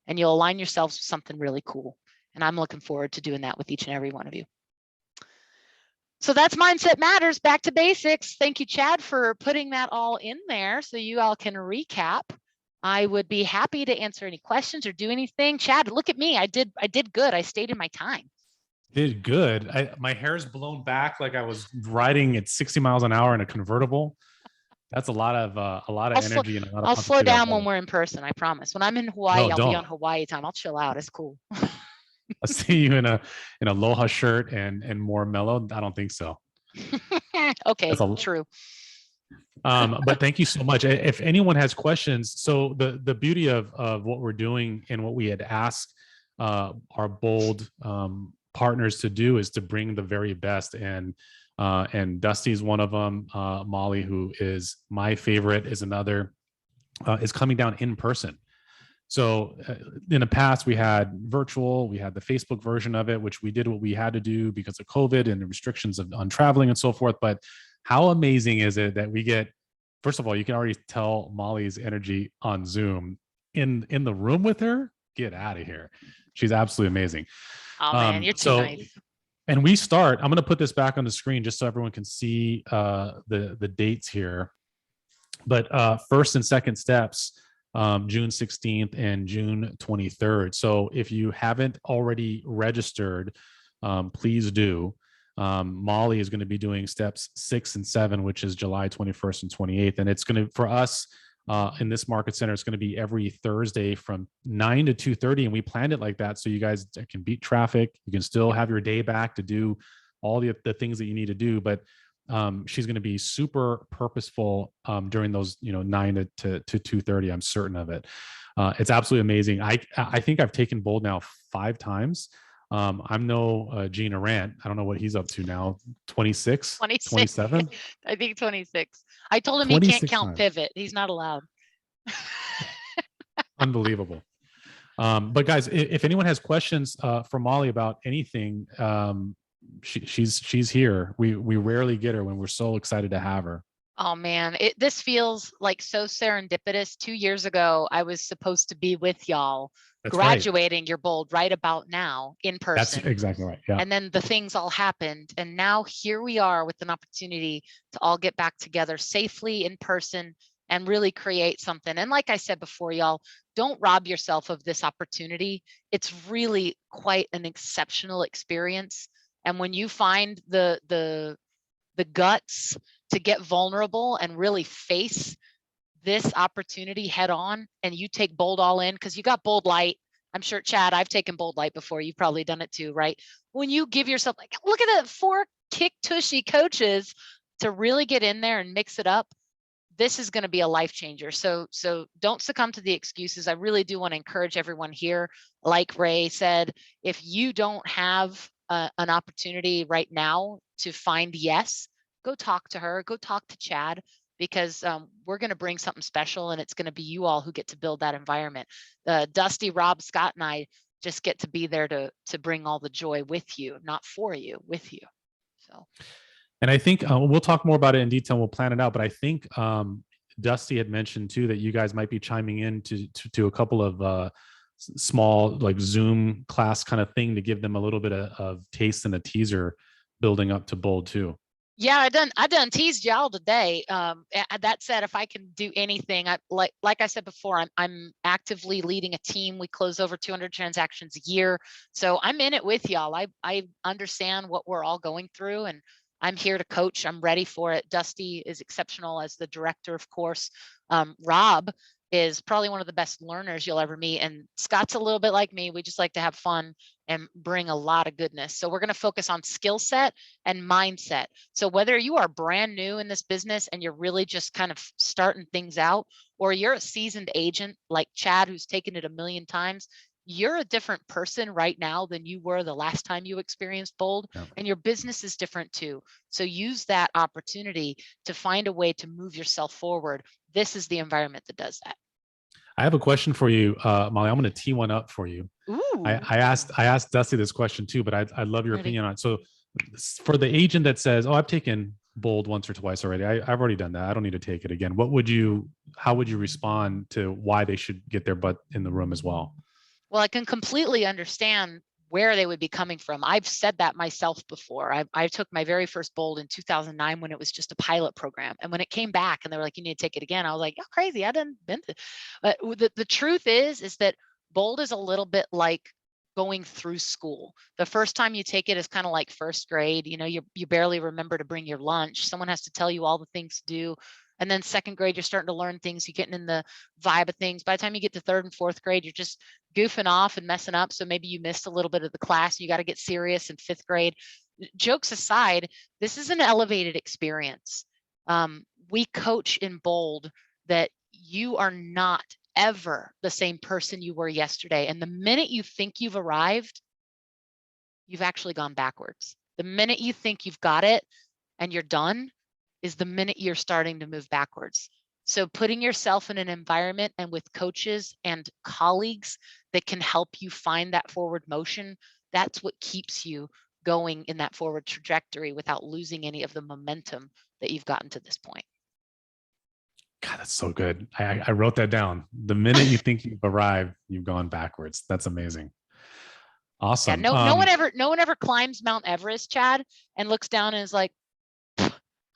and you'll align yourselves with something really cool. And I'm looking forward to doing that with each and every one of you. So that's Mindset Matters, back to basics. Thank you, Chad, for putting that all in there so you all can recap. I would be happy to answer any questions or do anything. Chad, look at me. I did good. I stayed in my time. Did good. My hair's blown back like I was riding at 60 miles an hour in a convertible. That's a lot of energy and a lot of I'll slow positivity. down when we're in person. I promise. When I'm in Hawaii, No, I'll be on don't. Hawaii time. I'll chill out. It's cool. I'll see you in a Aloha shirt and more mellow. I don't think so. Okay, That's true. But thank you so much. If anyone has questions, so the beauty of what we're doing and what we had asked our bold partners to do is to bring the very best, and Dusty's one of them. Molly, who is my favorite, is another. Is coming down in person. So in the past, we had virtual, we had the Facebook version of it, which we did what we had to do because of COVID and the restrictions on traveling and so forth. But how amazing is it that we get, first of all, you can already tell Molly's energy on Zoom. In the room with her, get out of here. She's absolutely amazing. Oh man, you're too nice. And we start, I'm going to put this back on the screen just so everyone can see the dates here. But first and second steps, June 16th and June 23rd. So if you haven't already registered, please do. Molly is going to be doing steps 6 and 7, which is July 21st and 28th. And it's going to, for us in this market center, it's going to be every Thursday from 9 to 2:30. And we planned it like that so you guys can beat traffic. You can still have your day back to do all the things that you need to do. But she's going to be super purposeful during those 9 to 2:30. I'm certain of it. It's absolutely amazing. I think I've taken Bold now 5 times. I'm no Gene Arant. I don't know what he's up to now. 26, 27. I think 26. I told him he can't count times. pivot. He's not allowed. Unbelievable. But guys, if anyone has questions for Molly about anything, she's here. We rarely get her when we're so excited to have her. Oh man, this feels like so serendipitous. 2 years ago, I was supposed to be with y'all. That's graduating your Bold right about now in person. That's exactly right. Yeah. And then the things all happened. And now here we are with an opportunity to all get back together safely in person and really create something. And like I said before, y'all, don't rob yourself of this opportunity. It's really quite an exceptional experience. And when you find the guts to get vulnerable and really face this opportunity head on, and you take Bold all in, because you got Bold Light. I'm sure, Chad, I've taken Bold Light before. You've probably done it too, right? When you give yourself, like, look at the 4 kick tushy coaches to really get in there and mix it up. This is going to be a life changer. So don't succumb to the excuses. I really do want to encourage everyone here. Like Ray said, if you don't have an opportunity right now to find yes, go talk to her, go talk to Chad, because we're going to bring something special, and it's going to be you all who get to build that environment. Dusty, Rob, Scott, and I just get to be there to bring all the joy with you, not for you, with you. So, and I think we'll talk more about it in detail. We'll plan it out, but I think Dusty had mentioned too that you guys might be chiming in to a couple of small like Zoom class kind of thing to give them a little bit of taste and a teaser building up to Bold too. Yeah, I done teased y'all today. That said, if I can do anything, like I said before, I'm actively leading a team. We close over 200 transactions a year, so I'm in it with y'all. I understand what we're all going through, and I'm here to coach. I'm ready for it. Dusty is exceptional as the director, of course. Rob is probably one of the best learners you'll ever meet, and Scott's a little bit like me. We just like to have fun and bring a lot of goodness. So we're going to focus on skill set and mindset. So whether you are brand new in this business and you're really just kind of starting things out, or you're a seasoned agent like Chad, who's taken it a million times, you're a different person right now than you were the last time you experienced Bold, and your business is different too. So use that opportunity to find a way to move yourself forward. This is the environment that does that. I have a question for you, Molly. I'm going to tee one up for you. Ooh. I asked Dusty this question too, but I'd love your opinion on it. So for the agent that says, "Oh, I've taken Bold once or twice already. I've already done that. I don't need to take it again." How would you respond to why they should get their butt in the room as well? Well, I can completely understand where they would be coming from. I've said that myself before. I took my very first bold in 2009 when it was just a pilot program. And when it came back and they were like, you need to take it again, I was like, oh, crazy. I didn't been to. But the truth is that bold is a little bit like going through school. The first time you take it is kind of like first grade. You know, you barely remember to bring your lunch. Someone has to tell you all the things to do. And then second grade, you're starting to learn things. You're getting in the vibe of things. By the time you get to third and fourth grade, you're just goofing off and messing up. So maybe you missed a little bit of the class. You got to get serious in fifth grade. Jokes aside, this is an elevated experience. We coach in bold that you are not ever the same person you were yesterday. And the minute you think you've arrived, you've actually gone backwards. The minute you think you've got it and you're done is the minute you're starting to move backwards. So putting yourself in an environment and with coaches and colleagues that can help you find that forward motion, that's what keeps you going in that forward trajectory without losing any of the momentum that you've gotten to this point. God, that's so good. I wrote that down. The minute you think you've arrived, you've gone backwards. That's amazing. Awesome. Yeah, no one ever climbs Mount Everest, Chad, and looks down and is like,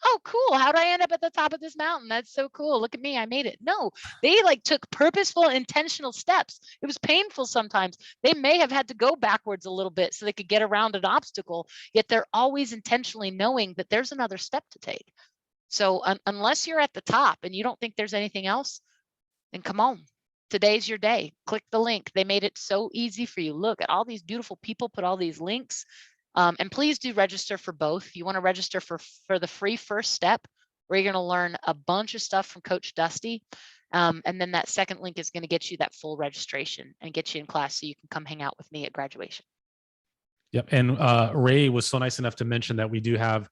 oh, cool. How did I end up at the top of this mountain? That's so cool. Look at me. I made it. No, they like took purposeful, intentional steps. It was painful sometimes. They may have had to go backwards a little bit so they could get around an obstacle, yet they're always intentionally knowing that there's another step to take. So unless you're at the top and you don't think there's anything else, then come on. Today's your day. Click the link. They made it so easy for you. Look at all these beautiful people, put all these links. And please do register for both. You want to register for the free first step, where you're going to learn a bunch of stuff from Coach Dusty. And then that second link is going to get you that full registration and get you in class so you can come hang out with me at graduation. Yep. And Ray was so nice enough to mention that we do have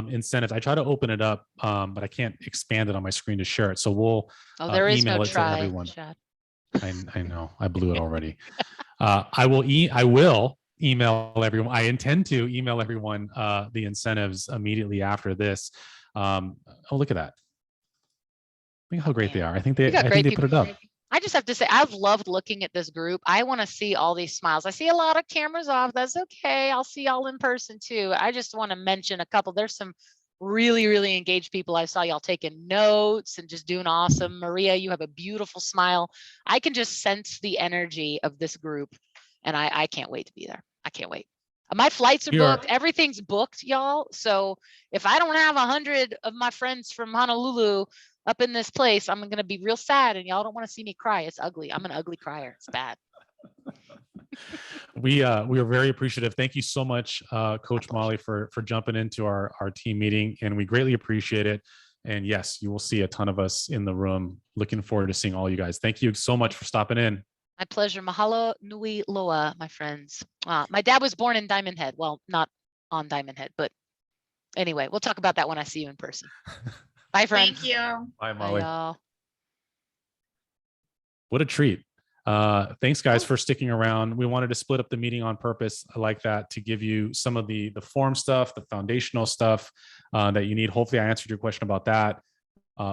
incentives. I try to open it up, but I can't expand it on my screen to share it. So we'll email it to everyone. Chad. I know I blew it already. I will email everyone. I intend to email everyone the incentives immediately after this. Oh, look at that. Look how great they are. I think they put it up. I just have to say, I've loved looking at this group. I want to see all these smiles. I see a lot of cameras off. That's okay. I'll see y'all in person too. I just want to mention a couple. There's some really, really engaged people. I saw y'all taking notes and just doing awesome. MREA, you have a beautiful smile. I can just sense the energy of this group. And I can't wait to be there. I can't wait. My flights are booked. Everything's booked, y'all. So if I don't have 100 of my friends from Honolulu up in this place, I'm going to be real sad. And y'all don't want to see me cry. It's ugly. I'm an ugly crier. It's bad. We are very appreciative. Thank you so much, Coach Molly, for jumping into our team meeting. And we greatly appreciate it. And yes, you will see a ton of us in the room. Looking forward to seeing all you guys. Thank you so much for stopping in. My pleasure. Mahalo nui loa, my friends. My dad was born in Diamond Head. Well, not on Diamond Head, but anyway, we'll talk about that when I see you in person. Bye, friends. Thank you. Bye, Molly. Bye, y'all. What a treat. Thanks, guys, for sticking around. We wanted to split up the meeting on purpose. I like that, to give you some of the form stuff, the foundational stuff that you need. Hopefully I answered your question about that.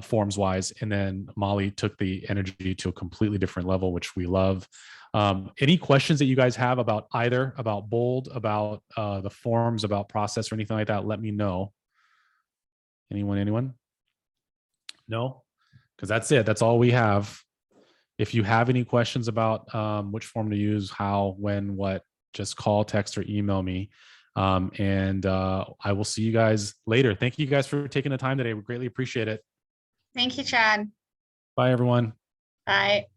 Forms wise, and then Molly took the energy to a completely different level, which we love. Any questions that you guys have about either, about bold, about the forms, about process, or anything like that, let me know. Anyone? No? Because that's it. That's all we have. If you have any questions about which form to use, how, when, what, just call, text, or email me. And I will see you guys later. Thank you guys for taking the time today. We greatly appreciate it. Thank you, Chad. Bye, everyone. Bye.